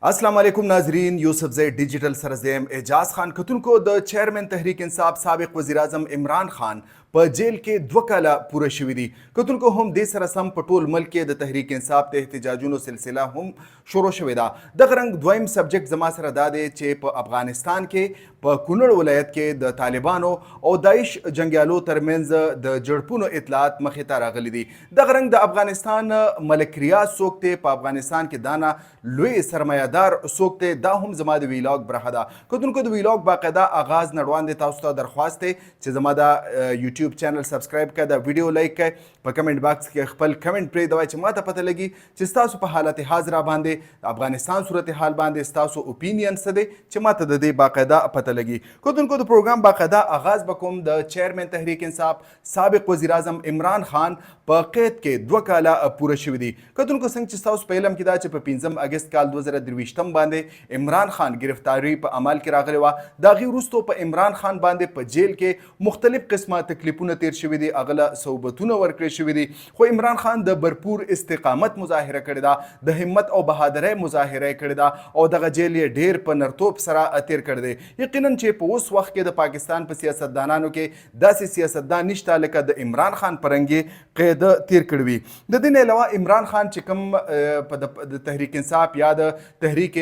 अस्सलाम वालेकुम नाजरीन, यूसुफ जैद डिजिटल सरजम एजाज खान कतुन को द चेयरमैन तहरीक इंसाफ साबिक वज़ीर आज़म इमरान खान प जेल के 2 काला पूरा शवी दी कतुन को हम दे सरसम पटोल मुल्क के द तहरीक इंसाफ ते एहतजाजुनो सिलसिला हम शुरू शवी दा दगरंग द्वयम सब्जेक्ट जमा सर दादे चे प अफगानिस्तान के प कुनड़ वलायत के द तालिबानो और दाइश जंगियालो तरमेंज द जड़पुनो इतलात मखिता रागली दी दगरंग द अफगानिस्तान मलिक रियाज सोकते प अफगानिस्तान के दाना लुई सरमायादार सोकते दा हम जमा द वीलॉग ब्रहदा कतुन को द वीलॉग बाकायदा आगाज नड़वान दे ताउस्ता दरख्वास्त है चे जमा दा यूट्यूब चैनल सब्सक्राइब कर द वीडियो लाइक कर प कमेंट बॉक्स के खपल कमेंट प्रे दवाई चे माता पता लगी चे स्तासु प हालत हाजरा बांधे अफगानिस्तान सूरत हाल बांधे स्तासु ओपिनियन सदे चे माता दे बाकायदा पता लगी कतुन को द प्रोग्राम बाकायदा आगाज बकुम द चेयरमैन तहरीक इंसाफ साबिक वज़ीर आज़म इमरान खान प कैद के 2 काला पूरा शवी दी कतुन को संग चे स्तासु पहलम किदा चे प 5 अगस्त काल 2023 बांधे इमरान खान गिरफ्तारी प अमल के रागले वा दागी रुस्तो प इमरान खान बांधे प जेल के मुख्तलिफ किस्म तकलीफुन तेर शवी दी अगला सोबतुन वर्करे शवी दी खो इमरान खान द भरपूर इस्तिकामत मुजाहिरा करे दा द हिम्मत और बहादुरी मुजाहिरा करे दा और दगा जेल ये ढेर प नरतोब सरा अतेर कर दे यकीनन चे प उस वक्त के द पाकिस्तान प सियासतदानानो के दस सियासतदान निश्ता लेका द इमरान खान परंगे कैद तीर कड़वी द दिन अलावा इमरान खान चिकम द तहरीक इंसाफ या द तहरीक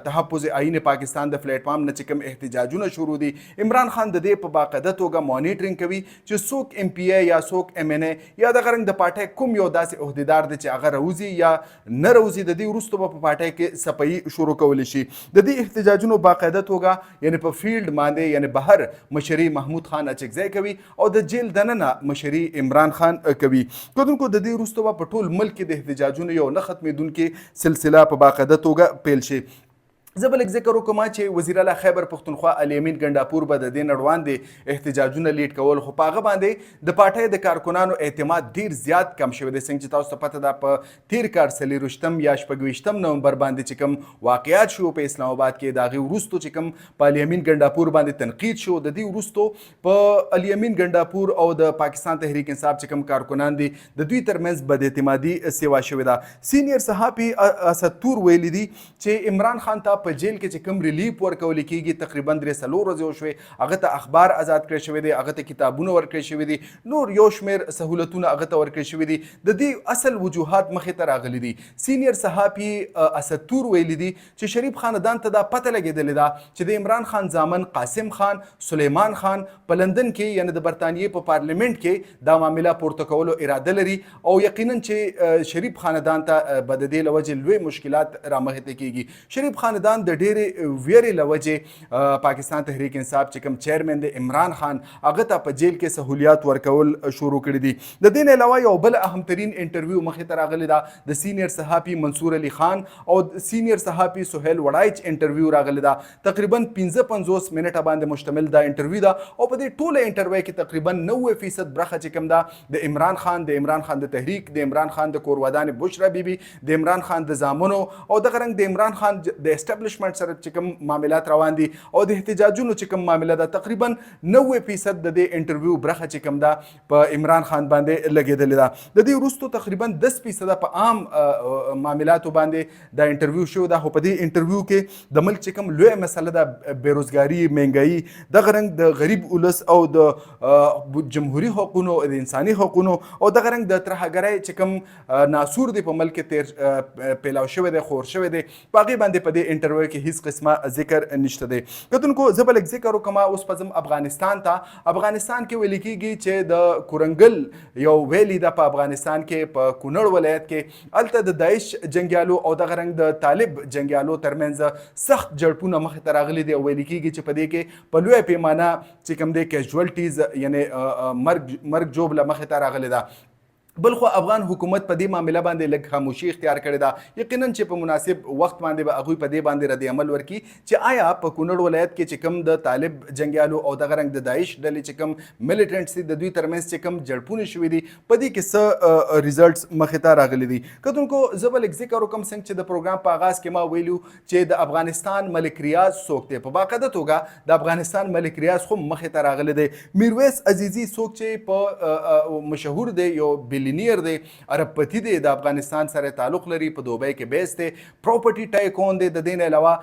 तहफ़्फ़ुज़ आईन पाकिस्तान द प्लेटफॉर्म न चिकम एहतजाजुन शुरू दी इमरान खान द दे प बाकायदा तोगा मॉनिटरिंग कवी च सोक MPA या सोक MNA या द गरंग द पाटे कुम यो दास ओहदेदार द च अगर रउजी या न रउजी द दी रुस्तो प पाटे के सपई शुरू कवली शी द दी एहतजाजुन बाकायदा तोगा यानी प फील्ड मांदे यानी बाहर मशरी महमूद खान अचकज़े कवी और द जेल दनना मशरी इमरान खान कवी कदन को द दी रुस्तो प पटोल मुल्क के एहतजाजुन यो न खत्म दुन के सिलसिला प बाकायदा तोगा पेलशे जबल एक जिक्र वकमा चे वज़ीर आला खैबर पख्तूनख्वा अलीमीन गंडापुर बद दे नड़वान दे एहतजाजुन लीड कवल खुपागा बांधे द पाटे द कारकुनानो एतमाद धीर ज्याद कम शवे दे सिंह चिताउस पता दा प तीर कार सली रुस्तम या शपगविश्तम नवंबर बांधे चिकम वाकयात शो पे इस्लामाबाद के दागी उरुस्तो चिकम प अलीमीन गंडापुर बांधे तनकीद शो द दी उरुस्तो प अलीमीन गंडापुर और द पाकिस्तान तहरीक इंसाफ चिकम कारकुनान दी द दुई तरमेंज बद एतमादी सेवा शवे दा सीनियर सहाफी असतूर वेली दी चे इमरान खान ता प जेल के चिकम रिलीफ वर्कवल कीगी तकरीबन 3 रोज़ शवे अगत अखबार आज़ाद करे शवे दे अगत किताबुन वर्करे शवे दी नूर योशमेर सहूलतुन अगत वर्करे शवे दी द दी असल वजूहात मखे तरागली दी सीनियर सहाफी असतूर वेली दी च शरीफ खानदान तदा पता लगे दलेदा च द इमरान खान जामन कासिम खान सुलेमान खान प लंदन के यानी द बरतानिया प पार्लियामेंट के दा मामला पोर्तकवलो इरादा लरी और यकीनन च शरीफ खानदान ता बददे लवजे लुए मुश्किलात रामहते कीगी शरीफ खानदान द डेरे वेरी लवजे पाकिस्तान तहरीक इंसाफ चिकम चेयरमैन दे इमरान खान अगता प जेल के सहूलियात वर्कवल शुरू कर दी द दिन अलावा यो बल अहम तरीन इंटरव्यू मखे तरागले दा द सीनियर सहाफी मंसूर अली खान और सीनियर सहाफी सुहेल वड़ाइच इंटरव्यू रागले दा तकरीबन 55 मिनट बांधे मुश्तमिल दा इंटरव्यू दा और पदे टोल इंटरव्यू की तकरीबन 90% ब्रखा चिकम दा द इमरान खान द तहरीक द इमरान खान द कोरवादान बुशरा बीबी द इमरान खान द जामनो और द रंग द इमरान खान द एस्टेब्लिशमेंट सर चिकम मामलात रवान दी और द एहतजाजुन चिकम मामला दा तकरीबन 90% द दे इंटरव्यू ब्रखा चिकम दा प इमरान खान बांधे लगे दलेदा द दी रुस्तो तकरीबन 10% प आम मामलात बांधे द इंटरव्यू शो दा हो पदी इंटरव्यू के द मुल्क चिकम लोए मसला दा बेरोजगारी महंगाई द रंग द गरीब उलस और द जमहूरी हकूनो द इंसानी हकूनो और द रंग द तरहगरे चिकम नासूर दे प मुल्क तेर पेलाव शवे दे खोर शवे दे बाकी बांधे पदे इंटरव्यू के हिस किस्म जिक्र निश्त दे कतुन को जबल एक जिक्र कमा उस पजम अफगानिस्तान था अफगानिस्तान के वेली की चे द कुरंगल यो वेली दा प अफगानिस्तान के प कुनड़ वलायत के अलत द दाइश जंगियालो और द रंग द तालिब जंगियालो तरमेंज सख्त जड़पुन मख तरागली दे वेली की चे पदे के पलुए पैमाना चिकम दे कैजुअल्टीज यानी मर्ग जोब ल मख तरागली दा बल्कि अफगान हुकूमत पदे मामला बांधे लग खामोशी इख्तियार करे दा यकीनन चे प मुनासिब वक्त बांधे अगुई पदे बांधे रद्द अमल वर्की चे आया प कुनड़ वलायत के चिकम द तालिब जंगियालो और द रंग द दाइश डले चिकम मिलिटेंट सी द दुई तरमेंस चिकम जड़पुन शवी दी पदी के रिजल्ट्स मखिता रागली दी कतुन को जबल एक जिक्र कम संग चे द प्रोग्राम प आगाज के मा वेलू चे द अफगानिस्तान मलिक रियाज सोकते प बाकायदा होगा द अफगानिस्तान मलिक रियाज खो मखिता रागले दे मीरवेस अजीजी सोक चे प मशहूर दे यो میلیونیر دی اربپتی دی د افغانستان سره تعلق لري په دوبۍ کې بیس دی پراپرټي ټایکون دی د دې نه علاوه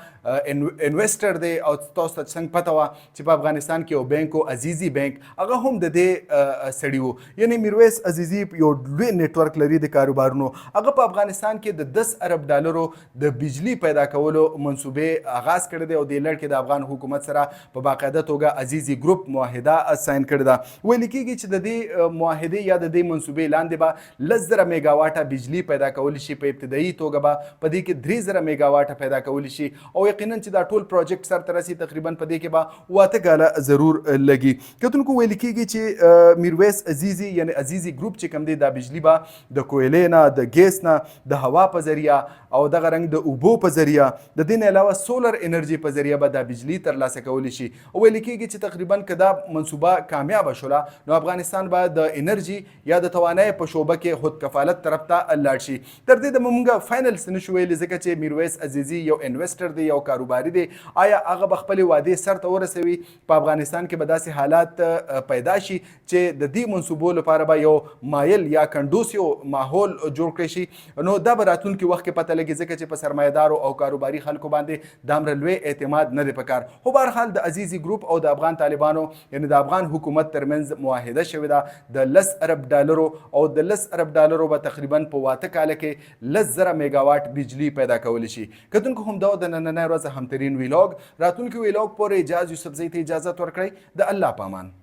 انویسټر دی او تاسو ته څنګه پته وه چې په افغانستان کې یو بینک و عزیزي بینک هغه هم د دې سړي و یعنی میرویس عزیزي یو لوی نیټورک لري د کاروبارونو هغه په افغانستان کې د 10 ارب ډالرو د بجلی پیدا کولو منصوبې آغاز کړی دی او د لړ کې د افغان حکومت سره په باقاعده توګه عزیزي ګروپ معاهده ساين کړې ده ویل کېږي چې د دې معاهدې یا د دې منصوبې لاندې به 10,000 میگاواټه بجلی پیدا کولی شي په ابتدایي توګه به په دې کې 3,000 میگاواټه پیدا کولی شي او یقینا چې دا ټول پروجیکټ سرته رسي تقریبا په دې کې به 8 کاله ضرور لګي کتونکو ویل کېږي چې میرویس عزیزي یعنی عزیزي ګروپ چې کوم دی دا بجلی به د کویلې نه د ګیس نه د هوا په ذریعه او دغه رنګ د اوبو په ذریعه د دې نه علاوه سولر انرژي په ذریعه به دا بجلی ترلاسه کولی شي او ویل کېږي چې تقریبا که دا منصوبه کامیابه شوله نو افغانستان به د انرژي یا د توانایي په شعبه کې خود کفالت طرف ته لاړ شي تر دې د موږ فاینل څه نشو ویلی ځکه چې میرویس عزیزي یو انویسټر دی یو کاروباري دی آیا هغه به خپلې وعدې سرته ورسوي په افغانستان کې به داسې حالات پیدا شي چې د دې منصوبو لپاره به یو مایل یا کنډوسیو ماحول جوړ کړی شي نو دا به راتلونکي وخت کې پته لګي ځکه چې په سرمایهدارو او کاروباري خلکو باندې د امر لوی اعتماد نه دی پکار خو بهرحال د عزیزي ګروپ او د افغان طالبانو یعنی د افغان حکومت ترمنځ معاهده شوې ده د 10 ارب ډالرو او د 10 ارب ډالرو به تقریبا په 8 کاله کې 10,000 میگاواټ بجلی پیدا کولی شي کتونکو هم دا د نننۍ ورځ همترین ویلاګ راتلونکي ویلاګ پورې اجازه یوسفزۍ ته اجازه ورکړئ د الله پامان